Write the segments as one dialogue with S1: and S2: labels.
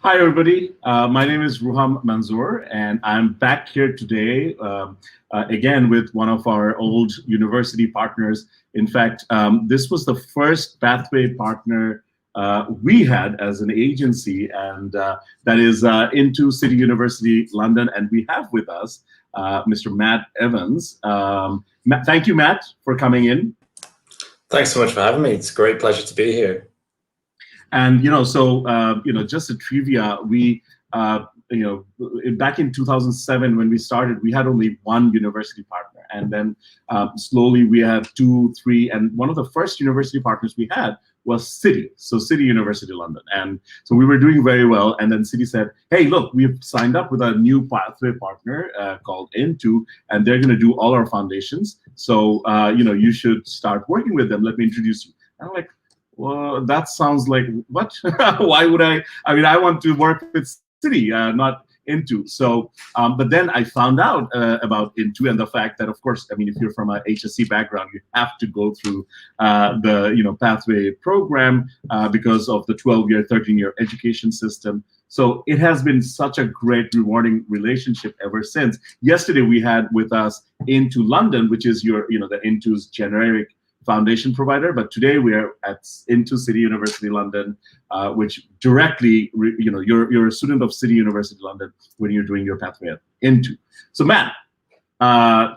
S1: Hi, everybody. My name is Ruham Manzoor, and I'm back here today again with one of our old university partners. In fact, this was the first pathway partner we had as an agency, and that is into City University London. And we have with us Mr. Matt Evans. Thank you, Matt, for coming in.
S2: Thanks so much for having me. It's a great pleasure to be here.
S1: And just a trivia. We back in 2007 when we started, we had only one university partner, and then slowly we had 2, 3, and one of the first university partners we had was City, so City University London, and so we were doing very well. And then City said, "Hey, look, we've signed up with a new pathway partner called Into, and they're going to do all our foundations. So you should start working with them. Let me introduce you." And I'm like, well, that sounds like what? Why would I? I mean, I want to work with City, not Into. So, but then I found out about Into and the fact that, of course, I mean, if you're from a HSC background, you have to go through the pathway program because of the 12-year, 13-year education system. So it has been such a great, rewarding relationship ever since. Yesterday, we had with us Into London, which is the Into's generic foundation provider, but today we are at Into City University London, which directly, you're a student of City University London when you're doing your pathway at Into. So Matt,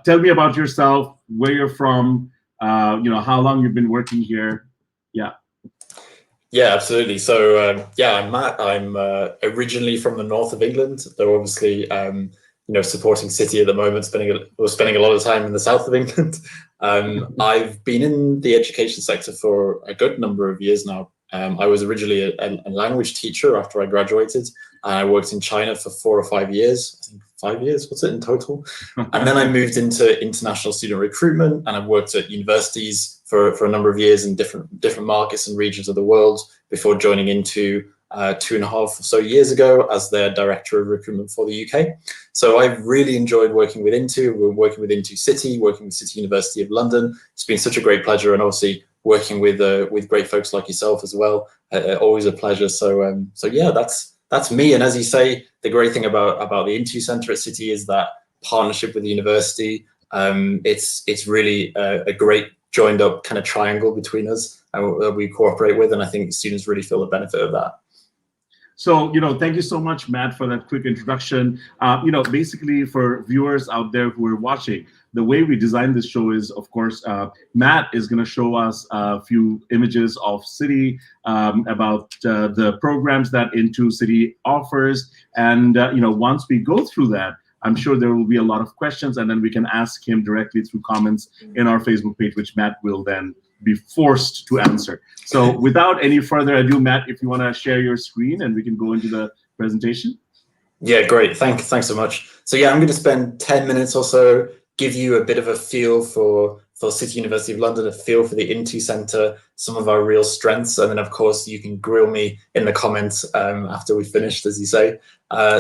S1: tell me about yourself, where you're from, how long you've been working here.
S2: Yeah, absolutely. So I'm Matt. I'm originally from the north of England, though obviously supporting City at the moment, spending a lot of time in the south of England. I've been in the education sector for a good number of years now. I was originally a language teacher after I graduated. I worked in China for 4 or 5 years. I think 5 years, what's it in total? And then I moved into international student recruitment, and I've worked at universities for a number of years in different markets and regions of the world before joining Into 2.5 or so years ago as their director of recruitment for the UK. So I've really enjoyed working with Into. We're working with Into City, working with City University of London. It's been such a great pleasure, and obviously working with great folks like yourself as well. Always a pleasure. So yeah, that's me. And as you say, the great thing about the Into Centre at City is that partnership with the university. It's really a great joined up kind of triangle between us that we cooperate with, and I think students really feel the benefit of that.
S1: So, thank you so much, Matt, for that quick introduction. Basically for viewers out there who are watching, the way we designed this show is, of course, Matt is going to show us a few images of City, about the programs that Into City offers. And, once we go through that, I'm sure there will be a lot of questions, and then we can ask him directly through comments in our Facebook page, which Matt will then be forced to answer. So without any further ado, Matt, if you want to share your screen and we can go into the presentation.
S2: Yeah, great. Thanks so much. So yeah, I'm going to spend 10 minutes or so, give you a bit of a feel for City University of London, a feel for the Into Centre, some of our real strengths, and then of course you can grill me in the comments after we've finished, as you say.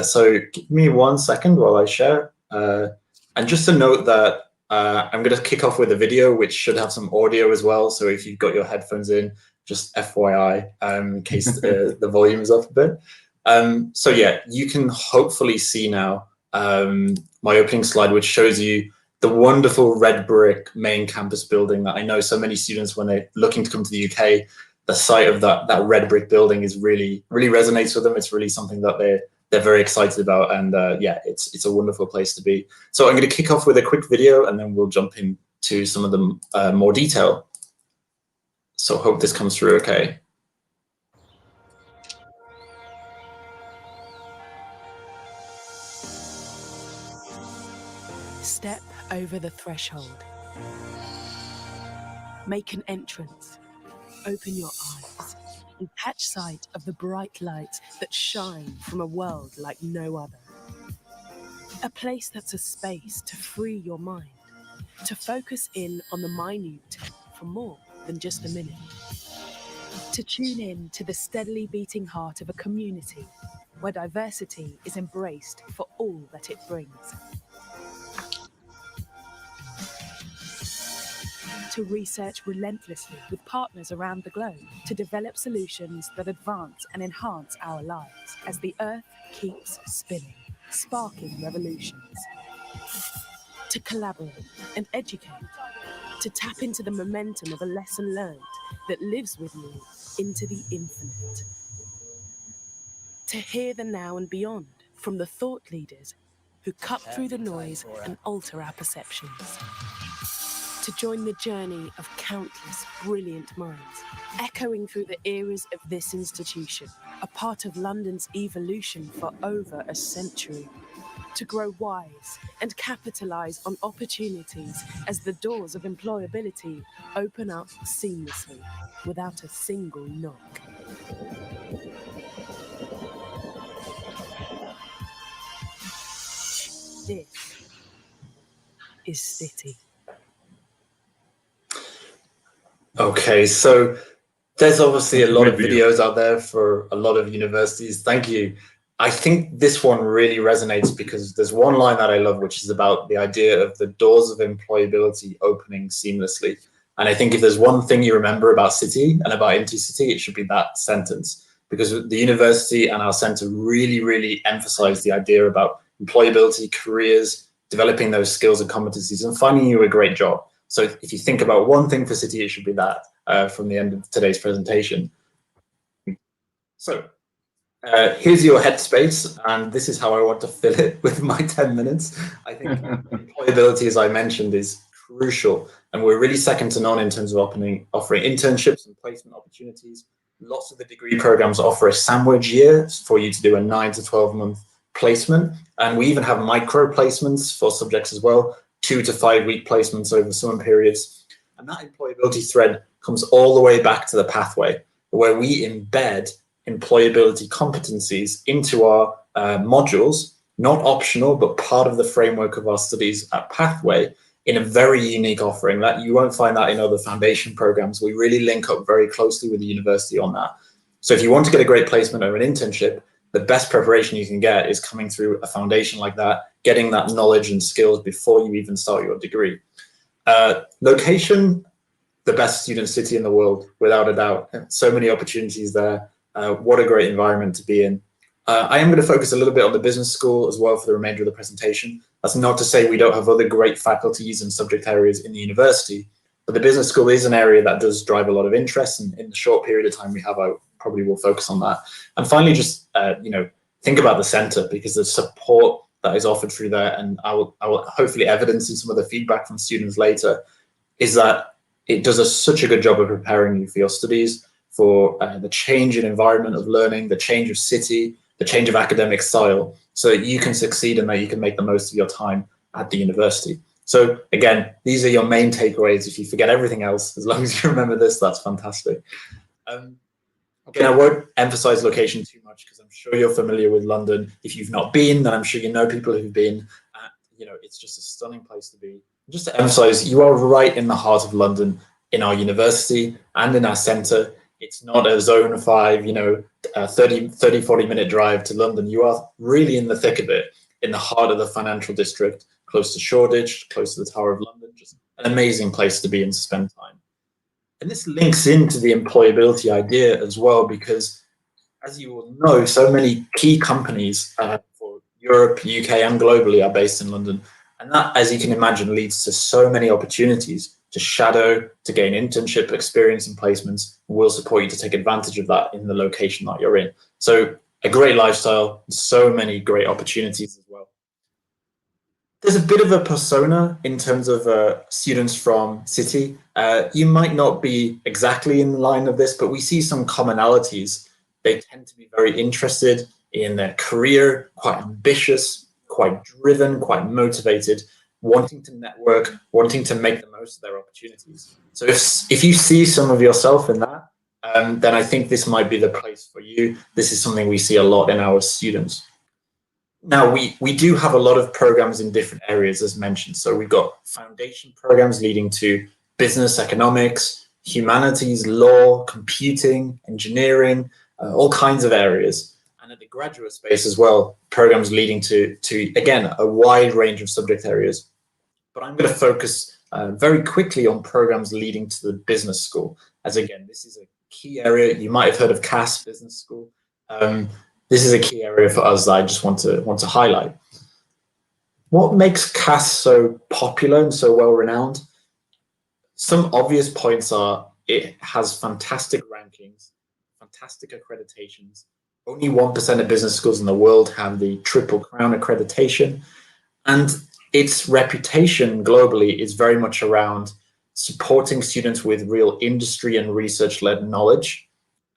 S2: So give me 1 second while I share. And just to note that I'm going to kick off with a video which should have some audio as well. So if you've got your headphones in, just FYI, in case the volume is up a bit. So yeah, you can hopefully see now my opening slide, which shows you the wonderful red brick main campus building that I know so many students, when they're looking to come to the UK, the sight of that red brick building is really resonates with them. It's really something that they're very excited about, and yeah, it's a wonderful place to be. So I'm going to kick off with a quick video, and then we'll jump into some of the more detail. So hope this comes through okay.
S3: Step over the threshold. Make an entrance. Open your eyes and catch sight of the bright lights that shine from a world like no other. A place that's a space to free your mind, to focus in on the minute for more than just a minute. To tune in to the steadily beating heart of a community where diversity is embraced for all that it brings. to research relentlessly with partners around the globe to develop solutions that advance and enhance our lives as the Earth keeps spinning, sparking revolutions. To collaborate and educate, to tap into the momentum of a lesson learned that lives with you into the infinite. To hear the now and beyond from the thought leaders who cut through the noise and alter our perceptions. To join the journey of countless brilliant minds, echoing through the eras of this institution, a part of London's evolution for over a century. To grow wise and capitalise on opportunities as the doors of employability open up seamlessly without a single knock. This is City.
S2: Okay, so there's obviously a lot of
S1: Great video.
S2: videos out there for a lot of universities. Thank you. I think this one really resonates because there's one line that I love, which is about the idea of the doors of employability opening seamlessly. And I think if there's one thing you remember about City and about Intercity, it should be that sentence, because the university and our center really, really emphasize the idea about employability, careers, developing those skills and competencies, and finding you a great job. So if you think about one thing for City, it should be that from the end of today's presentation. So here's your headspace, and this is how I want to fill it with my 10 minutes. I think employability, as I mentioned, is crucial, and we're really second to none in terms of offering internships and placement opportunities. Lots of the degree programs offer a sandwich year for you to do a 9 to 12 month placement, and we even have micro placements for subjects as well, 2 to 5 week placements over summer periods. And that employability thread comes all the way back to the pathway, where we embed employability competencies into our modules, not optional, but part of the framework of our studies at Pathway, in a very unique offering that you won't find that in other foundation programs. We really link up very closely with the university on that. So if you want to get a great placement or an internship, the best preparation you can get is coming through a foundation like that, getting that knowledge and skills before you even start your degree. Location, the best student city in the world, without a doubt. So many opportunities there. What a great environment to be in. I am going to focus a little bit on the business school as well for the remainder of the presentation. That's not to say we don't have other great faculties and subject areas in the university, but the business school is an area that does drive a lot of interest, and in the short period of time we have, I probably will focus on that. And finally, just think about the center, because the support that is offered through there, and I will hopefully evidence in some of the feedback from students later, is that it does such a good job of preparing you for your studies, for the change in environment of learning, the change of city, the change of academic style, so that you can succeed and that you can make the most of your time at the university. So again, these are your main takeaways. If you forget everything else, as long as you remember this, that's fantastic. Again, I won't emphasize location too much because I'm sure you're familiar with London. If you've not been, then I'm sure you know people who've been. It's just a stunning place to be. Just to emphasize, you are right in the heart of London, in our university and in our centre. It's not a zone 5, 30, 40-minute drive to London. You are really in the thick of it, in the heart of the financial district, close to Shoreditch, close to the Tower of London. Just an amazing place to be and to spend time. And this links into the employability idea as well, because as you will know, so many key companies for Europe, UK, and globally are based in London. And that, as you can imagine, leads to so many opportunities to shadow, to gain internship experience and placements. We'll support you to take advantage of that in the location that you're in. So a great lifestyle, so many great opportunities as well. There's a bit of a persona in terms of students from City. You might not be exactly in line of this, but we see some commonalities. They tend to be very interested in their career, quite ambitious, quite driven, quite motivated, wanting to network, wanting to make the most of their opportunities. So if you see some of yourself in that, then I think this might be the place for you. This is something we see a lot in our students. Now, we do have a lot of programs in different areas, as mentioned. So we've got foundation programs leading to business, economics, humanities, law, computing, engineering, all kinds of areas. And at the graduate space as well, programs leading to again, a wide range of subject areas. But I'm going to focus very quickly on programs leading to the business school, as again, this is a key area. You might have heard of CAS Business School. This is a key area for us that I just want to highlight. What makes CAS so popular and so well renowned? Some obvious points are it has fantastic rankings, fantastic accreditations. Only 1% of business schools in the world have the Triple Crown accreditation, and its reputation globally is very much around supporting students with real industry and research-led knowledge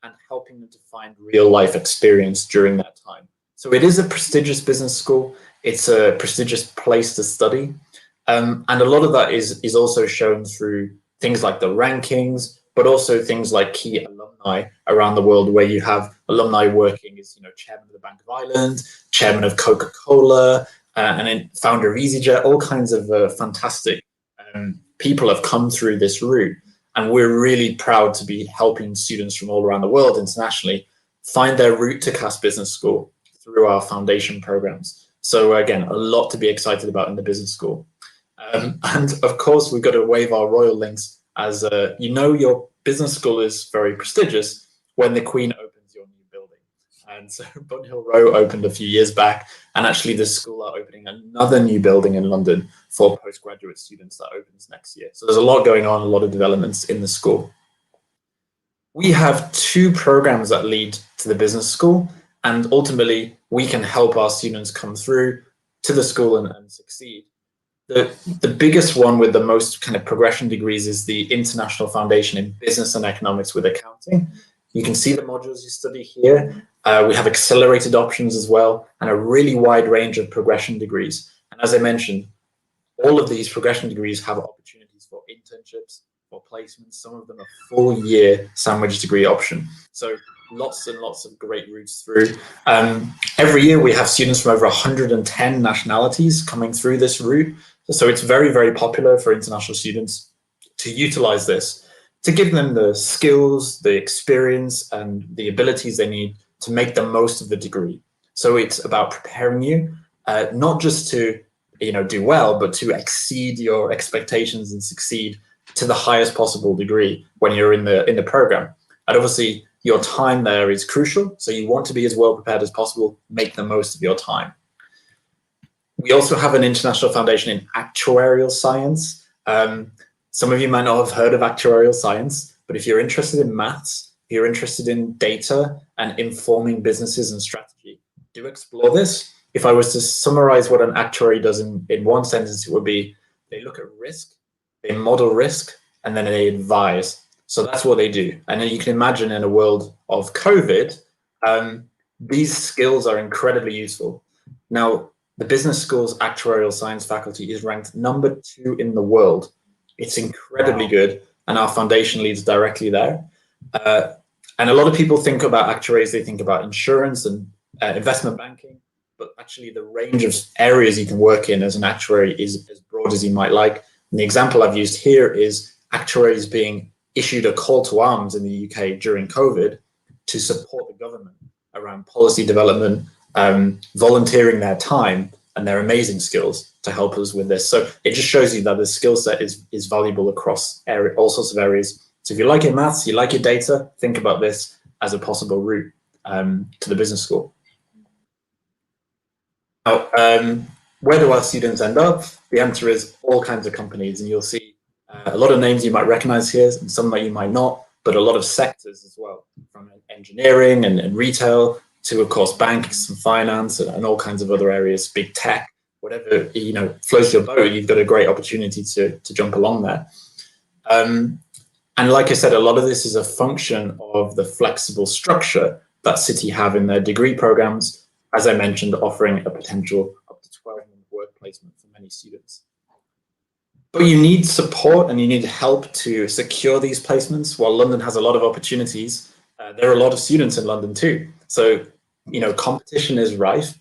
S2: and helping them to find real life experience during that time. So it is a prestigious business school. It's a prestigious place to study. And a lot of that is also shown through things like the rankings, but also things like key alumni around the world, where you have alumni working as, chairman of the Bank of Ireland, chairman of Coca-Cola, and then founder of EasyJet. All kinds of fantastic people have come through this route. And we're really proud to be helping students from all around the world internationally find their route to CAS Business School through our foundation programs. So again, a lot to be excited about in the business school. And of course, we've got to wave our royal links as your business school is very prestigious when the Queen opens your new building. And so Bunhill Row opened a few years back, and actually the school are opening another new building in London for postgraduate students that opens next year. So there's a lot going on, a lot of developments in the school. We have 2 programs that lead to the business school, and ultimately we can help our students come through to the school and succeed. The biggest one with the most kind of progression degrees is the International Foundation in Business and Economics with Accounting. You can see the modules you study here. We have accelerated options as well, and a really wide range of progression degrees. And as I mentioned, all of these progression degrees have opportunities for internships, for placements. Some of them are full-year sandwich degree option. So lots and lots of great routes through. Every year we have students from over 110 nationalities coming through this route. So it's very, very popular for international students to utilize this, to give them the skills, the experience, and the abilities they need to make the most of the degree. So it's about preparing you, not just to do well, but to exceed your expectations and succeed to the highest possible degree when you're in the program. And obviously, your time there is crucial, so you want to be as well prepared as possible, make the most of your time. We also have an international foundation in actuarial science. Some of you might not have heard of actuarial science, but if you're interested in maths, if you're interested in data and informing businesses and strategy, do explore this. If I was to summarize what an actuary does in one sentence, it would be they look at risk, they model risk, and then they advise. So that's what they do. And then you can imagine in a world of COVID, these skills are incredibly useful. Now, the business school's actuarial science faculty is ranked number 2 in the world. It's incredibly good, and our foundation leads directly there. And a lot of people think about actuaries, they think about insurance and investment banking, but actually the range of areas you can work in as an actuary is as broad as you might like. And the example I've used here is actuaries being issued a call to arms in the UK during COVID to support the government around policy development, volunteering their time and their amazing skills to help us with this. So it just shows you that the skill set is valuable across all sorts of areas. So if you like your maths, you like your data, think about this as a possible route to the business school. Now, where do our students end up? The answer is all kinds of companies, and you'll see a lot of names you might recognize here, and some that you might not, but a lot of sectors as well, from engineering and retail to, of course, banks and finance and all kinds of other areas, big tech, whatever floats your boat. You've got a great opportunity to jump along there. And like I said, a lot of this is a function of the flexible structure that City have in their degree programs, as I mentioned, offering a potential up to 12-month work placement for many students. But you need support and you need help to secure these placements. While London has a lot of opportunities, there are a lot of students in London too. So, competition is rife.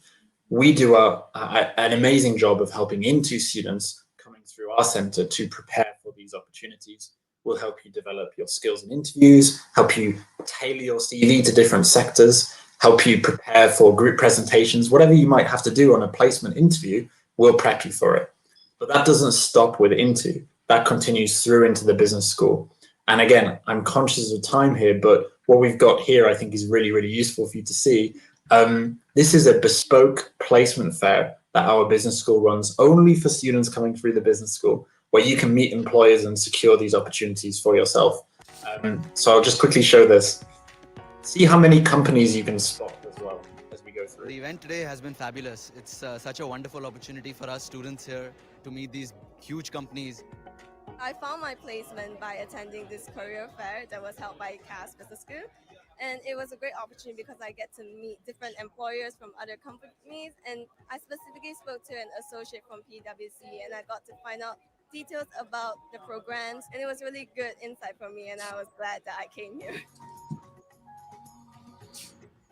S2: We do an amazing job of helping into students coming through our center to prepare for these opportunities. We'll help you develop your skills in interviews, help you tailor your CV to different sectors, help you prepare for group presentations, whatever you might have to do on a placement interview, we'll prep you for it. But that doesn't stop with Into. that continues through into the business school. And again, I'm conscious of time here, but what we've got here I think is really, really useful for you to see. This is a bespoke placement fair that our business school runs only for students coming through the business school, where you can meet employers and secure these opportunities for yourself. So I'll just quickly show this. See how many companies you can spot as well as we go through.
S4: The event today has been fabulous. It's such a wonderful opportunity for us students here to meet these huge companies.
S5: I found my placement by attending this career fair that was held by CAS Business School. And it was a great opportunity because I get to meet different employers from other companies. And I specifically spoke to an associate from PwC, and I got to find out details about the programs. And it was really good insight for me, and I was glad that I came here.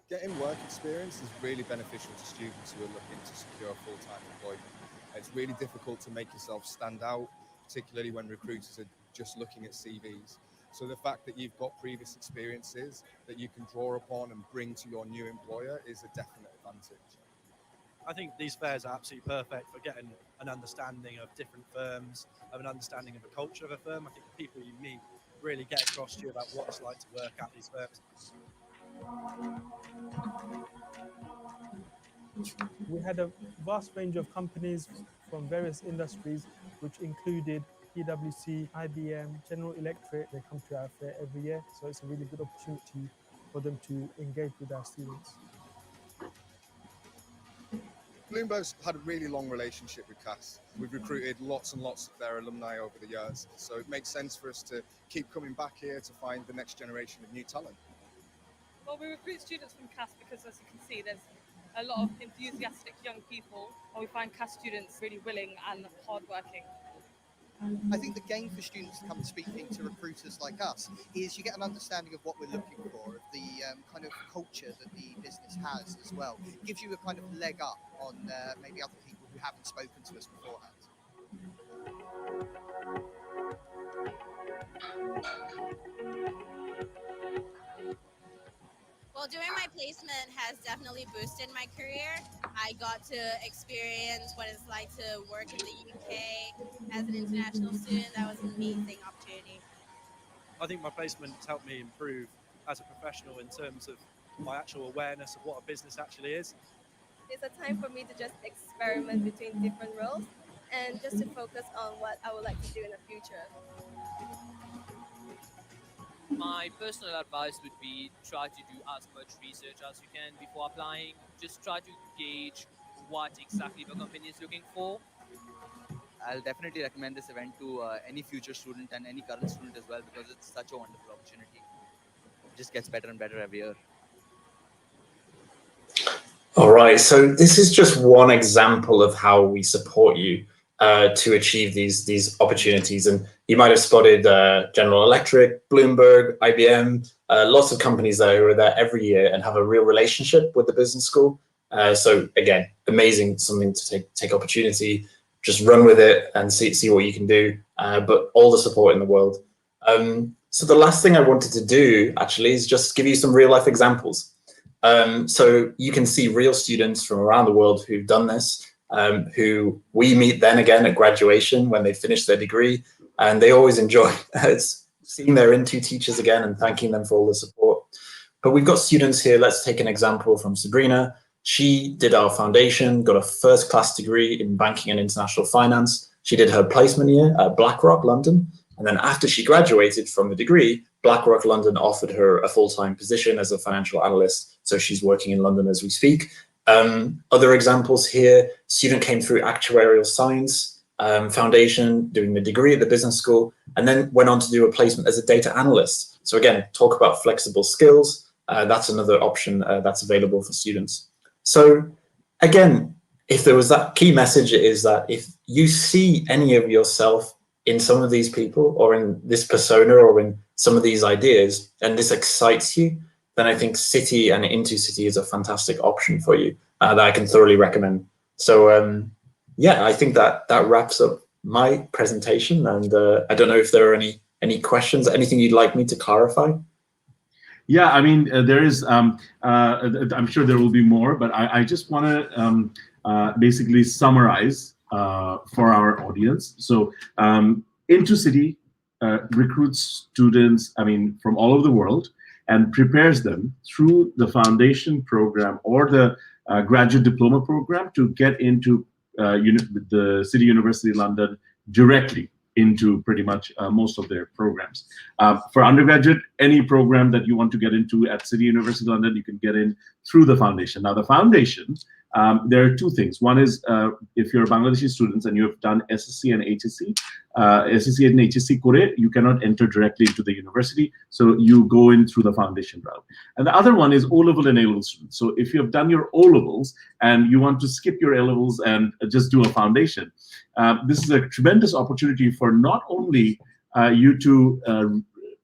S6: Getting work experience is really beneficial to students who are looking to secure full-time employment. It's really difficult to make yourself stand out, particularly when recruiters are just looking at CVs. So the fact that you've got previous experiences that you can draw upon and bring to your new employer is a definite advantage.
S7: I think these fairs are absolutely perfect for getting an understanding of different firms, of an understanding of the culture of a firm. I think the people you meet really get across to you about what it's like to work at these firms.
S8: We had a vast range of companies from various industries, which included PwC, IBM, General Electric. They come to our fair every year, so it's a really good opportunity for them to engage with our students.
S6: Bloomberg's had a really long relationship with CAS. We've recruited lots and lots of their alumni over the years, so it makes sense for us to keep coming back here to find the next generation of new talent.
S9: Well, we recruit students from CAS because, as you can see, there's a lot of enthusiastic young people, and we find CAS students really willing and hardworking.
S10: I think the gain for students to come speaking to recruiters like us is you get an understanding of what we're looking for, of the kind of culture that the business has as well. It gives you a kind of leg up on maybe other people who haven't spoken to us beforehand.
S11: Well, doing my placement has definitely boosted my career. I got to experience what it's like to work in the UK as an international student. That was an amazing opportunity.
S7: I think my placement has helped me improve as a professional in terms of my actual awareness of what a business actually is.
S5: It's a time for me to just experiment between different roles and just to focus on what I would like to do in the future.
S12: My personal advice would be try to do as much research as you can before applying. Just try to gauge what exactly the company is looking for.
S4: I'll definitely recommend this event to any future student and any current student as well, because it's such a wonderful opportunity. It just gets better and better every year.
S2: All right, so this is just one example of how we support you to achieve these opportunities. And you might have spotted General Electric, Bloomberg, IBM, lots of companies that are there every year and have a real relationship with the business school. So again, amazing, something to take opportunity, just run with it and see what you can do, but all the support in the world. So the last thing I wanted to do actually is just give you some real life examples. So you can see real students from around the world who've done this, who we meet then again at graduation when they finish their degree, and they always enjoy seeing their Into teachers again and thanking them for all the support. But we've got students here. Let's take an example from Sabrina. She did our foundation, got a first-class degree in banking and international finance. She did her placement year at BlackRock London. And then after she graduated from the degree, BlackRock London offered her a full-time position as a financial analyst. So she's working in London as we speak. Other examples here, student came through actuarial science foundation, doing the degree at the business school, and then went on to do a placement as a data analyst. So again, talk about flexible skills. That's another option that's available for students. So again, if there was that key message, it is that if you see any of yourself in some of these people or in this persona or in some of these ideas, and this excites you, then I think City and Into City is a fantastic option for you that I can thoroughly recommend. So yeah, I think that wraps up my presentation, and I don't know if there are any questions, anything you'd like me to clarify?
S1: Yeah, I mean, there is, I'm sure there will be more, but I just want to basically summarize for our audience. So into City, recruits students, from all over the world, and prepares them through the foundation program or the graduate diploma program to get into the City University London directly into pretty much most of their programs. For undergraduate, any program that you want to get into at City University London, you can get in through the foundation. Now, the foundation, there are two things. One is if you're Bangladeshi students and you have done SSC and HSC, SSC and HSC Kore, you cannot enter directly into the university, so you go in through the foundation route. And the other one is O-level and A-level students. So if you have done your O-levels and you want to skip your A-levels and just do a foundation, this is a tremendous opportunity for not only you to,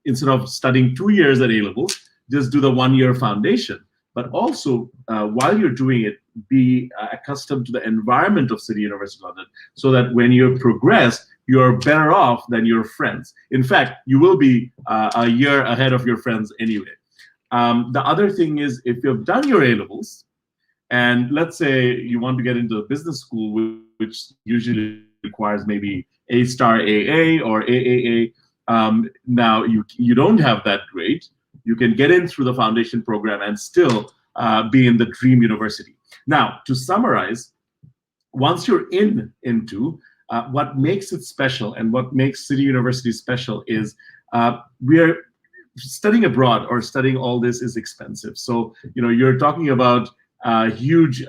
S1: instead of studying 2 years at A-levels, just do the 1 year foundation, but also while you're doing it, be accustomed to the environment of City University London, so that when you progress, you're better off than your friends. In fact, you will be a year ahead of your friends anyway. The other thing is, if you've done your A-levels, and let's say you want to get into a business school, which usually requires maybe A-star AA or AAA, now you don't have that grade, you can get in through the foundation program and still be in the dream university. Now, to summarize, once you're into what makes it special and what makes City University special is we're studying abroad or studying all this is expensive. So, you're talking about huge,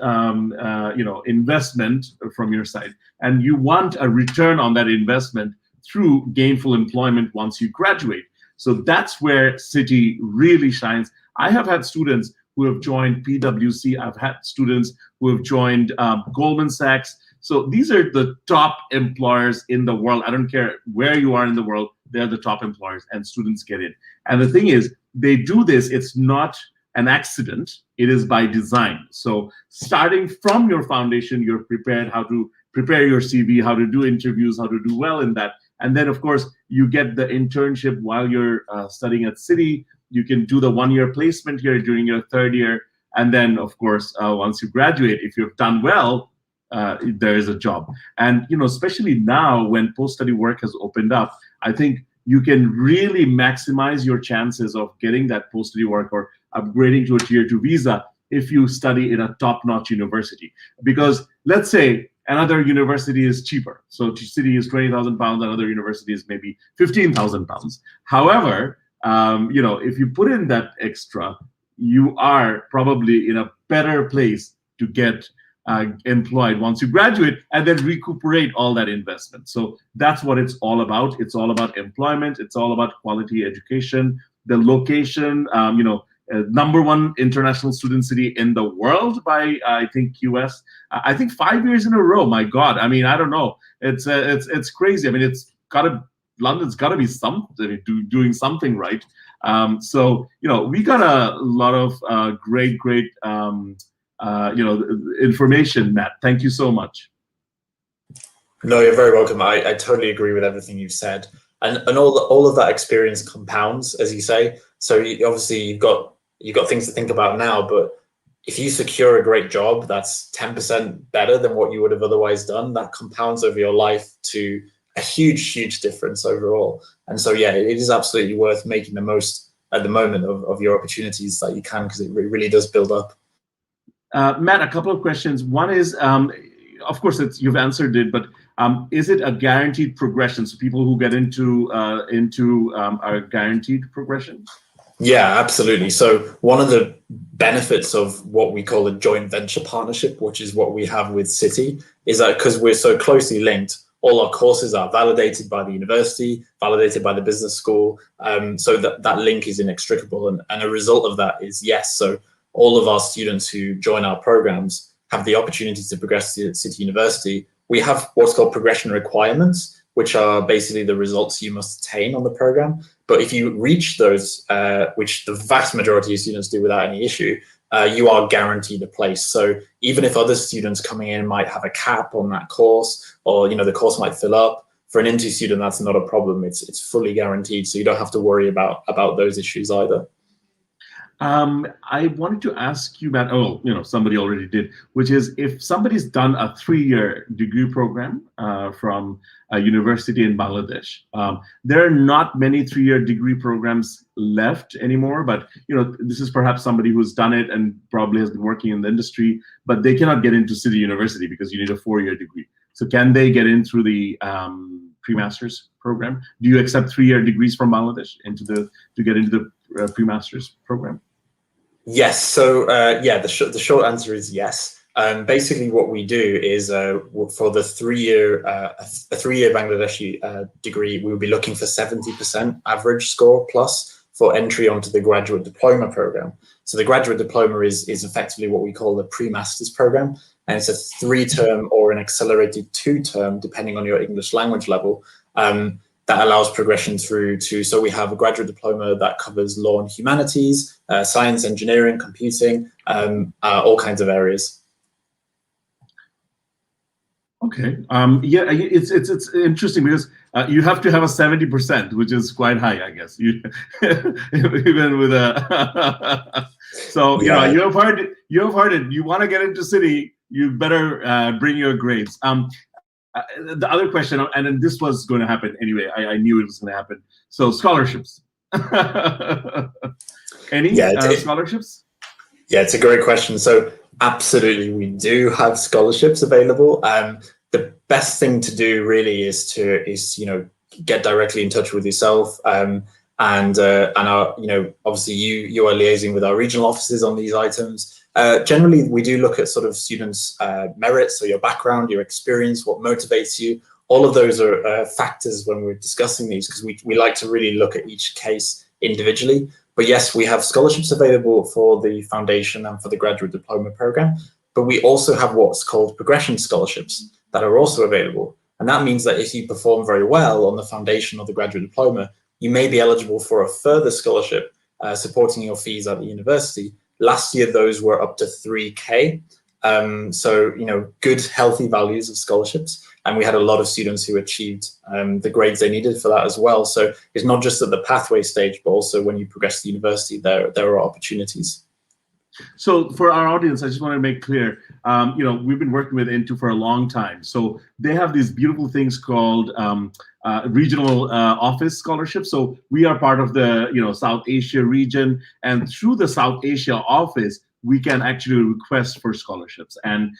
S1: investment from your side, and you want a return on that investment through gainful employment once you graduate. So that's where City really shines. I have had students who have joined PwC. I've had students who have joined Goldman Sachs. So these are the top employers in the world. I don't care where you are in the world, they're the top employers, and students get in. And the thing is, they do this, it's not an accident, it is by design. So starting from your foundation, you're prepared how to prepare your CV, how to do interviews, how to do well in that. And then, of course, you get the internship while you're studying at City. You can do the 1 year placement here during your third year. And then, of course, once you graduate, if you've done well, there is a job. And, especially now when post-study work has opened up, I think you can really maximize your chances of getting that post-study work or upgrading to a tier 2 visa if you study in a top-notch university. Because let's say another university is cheaper. So City is £20,000, another university is maybe £15,000. However, if you put in that extra, you are probably in a better place to get employed once you graduate and then recuperate all that investment. So that's what it's all about. It's all about employment. It's all about quality education, the location, #1 international student city in the world by, I think, US. I think 5 years in a row. My God. I don't know. It's crazy. London's got to be doing something right. So we got a lot of great information, Matt. Thank you so much.
S2: No, you're very welcome. I totally agree with everything you've said, and all of that experience compounds, as you say. So obviously you've got things to think about now, but if you secure a great job that's 10% better than what you would have otherwise done, that compounds over your life to a huge difference overall. And so, yeah, it is absolutely worth making the most at the moment of your opportunities that you can, because it really does build up.
S1: Matt, a couple of questions. One is, of course, you've answered it, but is it a guaranteed progression? So people who get into are guaranteed progression?
S2: Yeah, absolutely. So one of the benefits of what we call a joint venture partnership, which is what we have with City, is that because we're so closely linked, all our courses are validated by the university, validated by the business school. So that link is inextricable. And a result of that is yes. So all of our students who join our programs have the opportunity to progress to City University. We have what's called progression requirements, which are basically the results you must attain on the program. But if you reach those, which the vast majority of students do without any issue, you are guaranteed a place. So even if other students coming in might have a cap on that course, or the course might fill up, for an into student, that's not a problem. It's fully guaranteed, so you don't have to worry about those issues either.
S1: I wanted to ask you about, somebody already did, which is if somebody's done a 3-year degree program from a university in Bangladesh, there are not many 3-year degree programs left anymore, but this is perhaps somebody who's done it and probably has been working in the industry, but they cannot get into City University because you need a 4-year degree. So can they get in through the pre-master's program? Do you accept 3-year degrees from Bangladesh to get into the pre-master's program?
S2: Yes. So the short answer is yes. Basically, what we do is for the 3-year a 3-year Bangladeshi degree, we will be looking for 70% average score plus for entry onto the graduate diploma program. So the graduate diploma is effectively what we call the pre-master's program, and it's a 3-term or an accelerated 2-term, depending on your English language level. That allows progression through to, so we have a graduate diploma that covers law and humanities, science, engineering, computing, all kinds of areas.
S1: Okay. Yeah, it's interesting because you have to have a 70%, which is quite high, I guess. Even with a so
S2: Yeah.
S1: you have heard it. You want to get into City, you better bring your grades. The other question, and then this was going to happen anyway. I knew it was going to happen. So scholarships. Any scholarships?
S2: Yeah, it's a great question. So absolutely, we do have scholarships available. The best thing to do really is get directly in touch with yourself. And our, obviously you are liaising with our regional offices on these items. Generally, we do look at sort of students' merits, so your background, your experience, what motivates you. All of those are factors when we're discussing these, because we like to really look at each case individually. But yes, we have scholarships available for the foundation and for the graduate diploma program. But we also have what's called progression scholarships that are also available. And that means that if you perform very well on the foundation or the graduate diploma, you may be eligible for a further scholarship supporting your fees at the university. Last year, those were up to 3K. So, good, healthy values of scholarships. And we had a lot of students who achieved the grades they needed for that as well. So it's not just at the pathway stage, but also when you progress to university, there are opportunities.
S1: So for our audience, I just want to make clear, we've been working with Into for a long time. So they have these beautiful things called regional office scholarships. So we are part of the South Asia region, and through the South Asia office, we can actually request for scholarships. And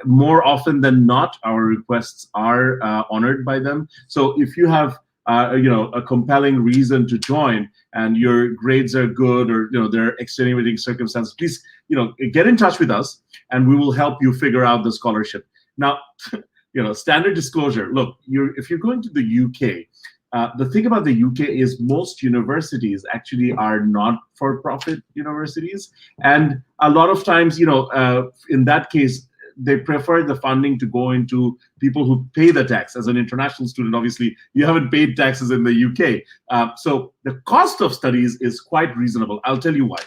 S1: more often than not, our requests are honored by them. So if you have a compelling reason to join and your grades are good, or there are extenuating circumstances, please get in touch with us and we will help you figure out the scholarship. Now, standard disclosure, look, if you're going to the UK, the thing about the UK is most universities actually are not for-profit universities, and a lot of times in that case they prefer the funding to go into people who pay the tax. As an international student, obviously, you haven't paid taxes in the UK. So the cost of studies is quite reasonable. I'll tell you why.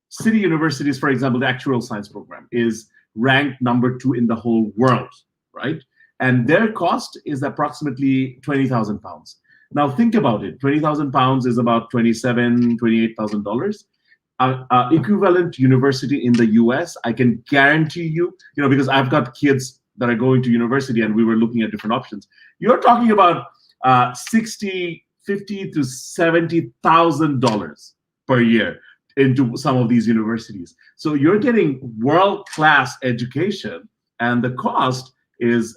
S1: City universities, for example, the actuarial science program is ranked #2 in the whole world, right? And their cost is approximately £20,000. Now think about it. £20,000 is about $27,000, $28,000. Equivalent university in the US, I can guarantee you, because I've got kids that are going to university and we were looking at different options. You're talking about $50,000 to $70,000 per year into some of these universities. So you're getting world-class education, and the cost is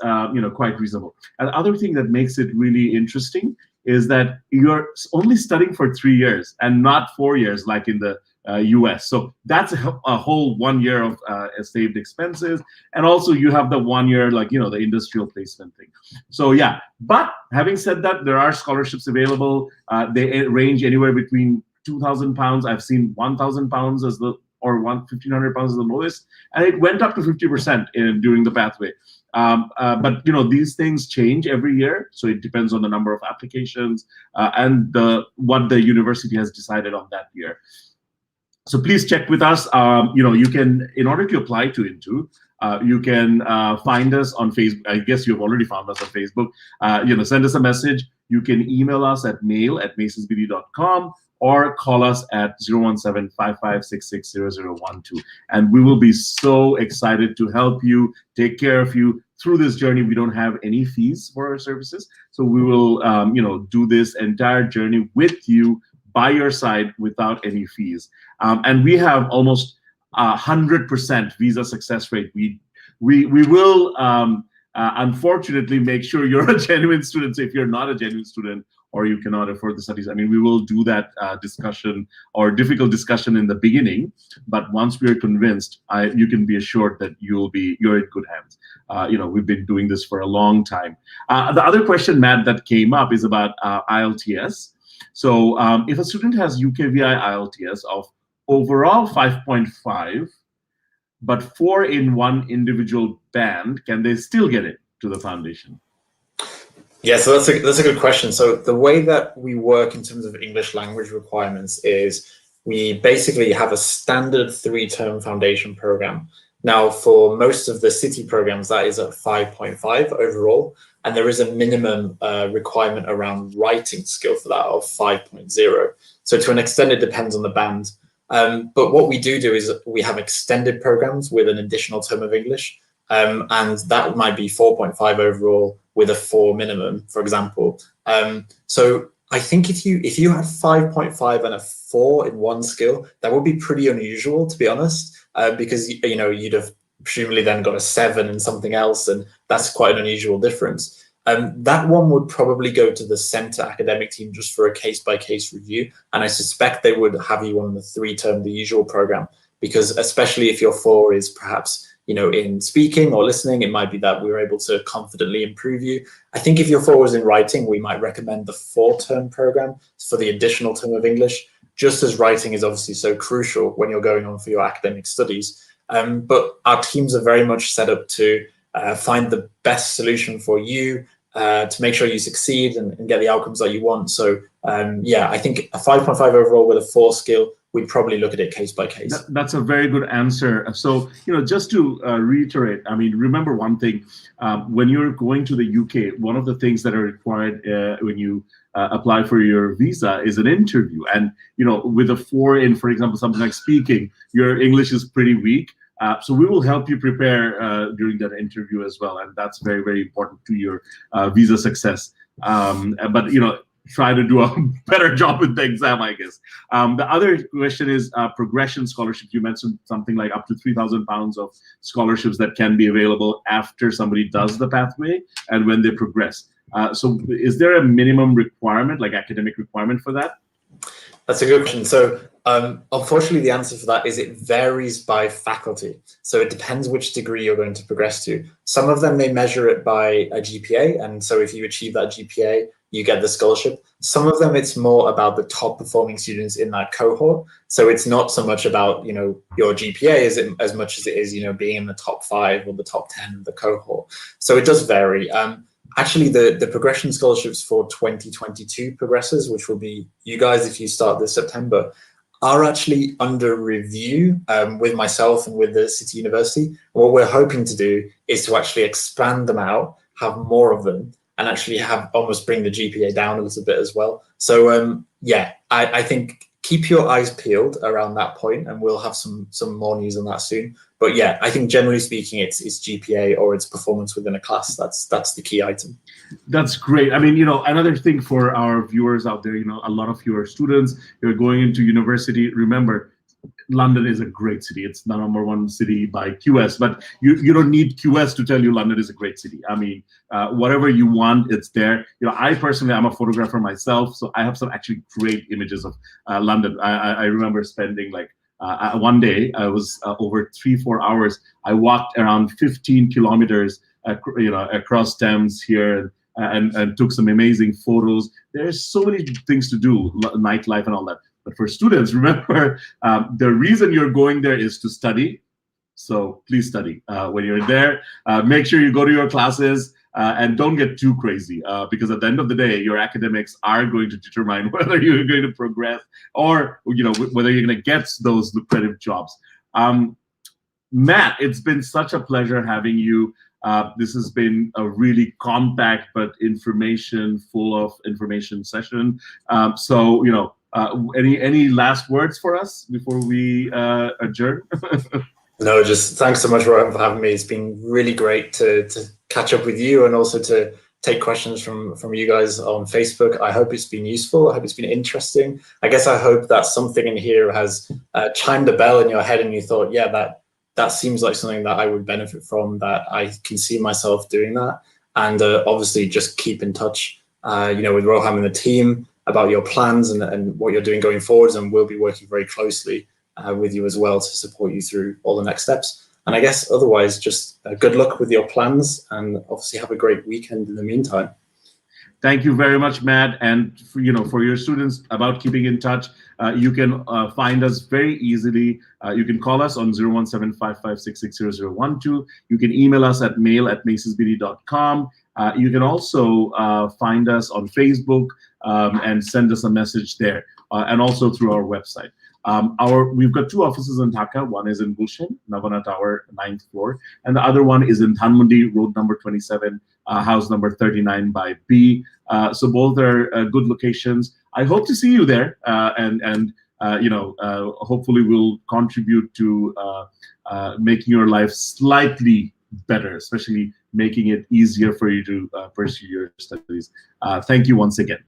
S1: quite reasonable. And the other thing that makes it really interesting is that you're only studying for 3 years and not 4 years like in the US. So that's a whole 1 year of saved expenses. And also you have the 1 year, the industrial placement thing. So yeah, but having said that, there are scholarships available. They range anywhere between £2,000. I've seen £1,000 as the, or £1,500 as the lowest. And it went up to 50% during the pathway. But these things change every year, so it depends on the number of applications and what the university has decided on that year. So please check with us. You can, in order to apply to Into, You can find us on Facebook. I guess you've already found us on Facebook. Send us a message. You can email us at mail@masonsbd.com or call us at 017-5566-0012. And we will be so excited to help you, take care of you through this journey. We don't have any fees for our services. So we will, do this entire journey with you, by your side, without any fees. And we have almost 100% visa success rate. We will unfortunately make sure you're a genuine student. So if you're not a genuine student or you cannot afford the studies, I mean, we will do that discussion or difficult discussion in the beginning. But once we are convinced, you can be assured that you're in good hands. We've been doing this for a long time. The other question, Matt, that came up is about IELTS. So if a student has UKVI IELTS of overall 5.5, but 4 in one individual band, can they still get it to the foundation?
S2: Yeah, so that's a good question. So the way that we work in terms of English language requirements is we basically have a standard 3-term foundation program. Now, for most of the city programs, that is at 5.5 overall, and there is a minimum requirement around writing skill for that of 5.0. So to an extent, it depends on the band. But what we do is we have extended programs with an additional term of English, and that might be 4.5 overall with a 4 minimum, for example. So I think if you had 5.5 and a 4 in one skill, that would be pretty unusual, to be honest, because you'd have presumably then got a 7 in something else, and that's quite an unusual difference. That one would probably go to the centre academic team just for a case-by-case review, and I suspect they would have you on the 3-term, the usual program, because especially if your 4 is perhaps in speaking or listening, it might be that we were able to confidently improve you. I think if your 4 was in writing, we might recommend the 4-term program for the additional term of English, just as writing is obviously so crucial when you're going on for your academic studies. But our teams are very much set up to find the best solution for you, to make sure you succeed and get the outcomes that you want. So I think a 5.5 overall with a 4 skill, we'd probably look at it case by case.
S1: That's a very good answer. So, just to reiterate, I mean, remember one thing, when you're going to the UK, one of the things that are required when you apply for your visa is an interview. And, with a 4 in, for example, something like speaking, your English is pretty weak. So we will help you prepare during that interview as well. And that's very, very important to your visa success. But, try to do a better job with the exam, I guess. The other question is progression scholarships. You mentioned something like up to £3,000 of scholarships that can be available after somebody does the pathway and when they progress. So is there a minimum requirement, like academic requirement for that?
S2: That's a good question. So unfortunately, the answer for that is it varies by faculty. So it depends which degree you're going to progress to. Some of them, they measure it by a GPA. And so if you achieve that GPA, you get the scholarship. Some of them, it's more about the top performing students in that cohort. So it's not so much about, your GPA as much as it is, being in the top 5 or the top 10 of the cohort. So it does vary. Actually, the progression scholarships for 2022 progressors, which will be you guys if you start this September, are actually under review with myself and with the City University. What we're hoping to do is to actually expand them out, have more of them, and actually almost bring the GPA down a little bit as well. So I think keep your eyes peeled around that point, and we'll have some more news on that soon. But yeah, I think generally speaking, it's GPA or it's performance within a class. That's the key item.
S1: That's great. I mean, another thing for our viewers out there, a lot of your students, you're going into university. Remember, London is a great city. It's the #1 city by QS, but you don't need QS to tell you London is a great city. I mean, whatever you want, it's there. I personally, I'm a photographer myself, so I have some actually great images of London. I remember spending one day, I was over 3-4 hours. I walked around 15 kilometers, across Thames here, and took some amazing photos. There's so many things to do, nightlife and all that. But for students, remember, the reason you're going there is to study. So please study. When you're there, make sure you go to your classes and don't get too crazy, because at the end of the day, your academics are going to determine whether you're going to progress or whether you're going to get those lucrative jobs. Matt, it's been such a pleasure having you. This has been a really compact but full of information session. So, any last words for us before we adjourn?
S2: No, just thanks so much for having me. It's been really great to catch up with you and also to take questions from you guys on Facebook. I hope it's been useful. I hope it's been interesting. I guess I hope that something in here has chimed a bell in your head and you thought, yeah, that seems like something that I would benefit from, that I can see myself doing that. And obviously just keep in touch, with Roham and the team about your plans and what you're doing going forwards. And we'll be working very closely with you as well to support you through all the next steps. And I guess otherwise, just good luck with your plans and obviously have a great weekend in the meantime.
S1: Thank you very much, Matt. And for your students about keeping in touch, you can find us very easily. You can call us on 01755660012. You can email us at mail@macesbd.com. You can also find us on Facebook and send us a message there, and also through our website. We've got 2 offices in Dhaka. One is in Gulshan, Navana Tower, 9th floor, and the other one is in Dhanmondi, road number 27, house number 39 by B. So both are good locations. I hope to see you there, and hopefully we'll contribute to making your life slightly better, especially making it easier for you to pursue your studies. Thank you once again.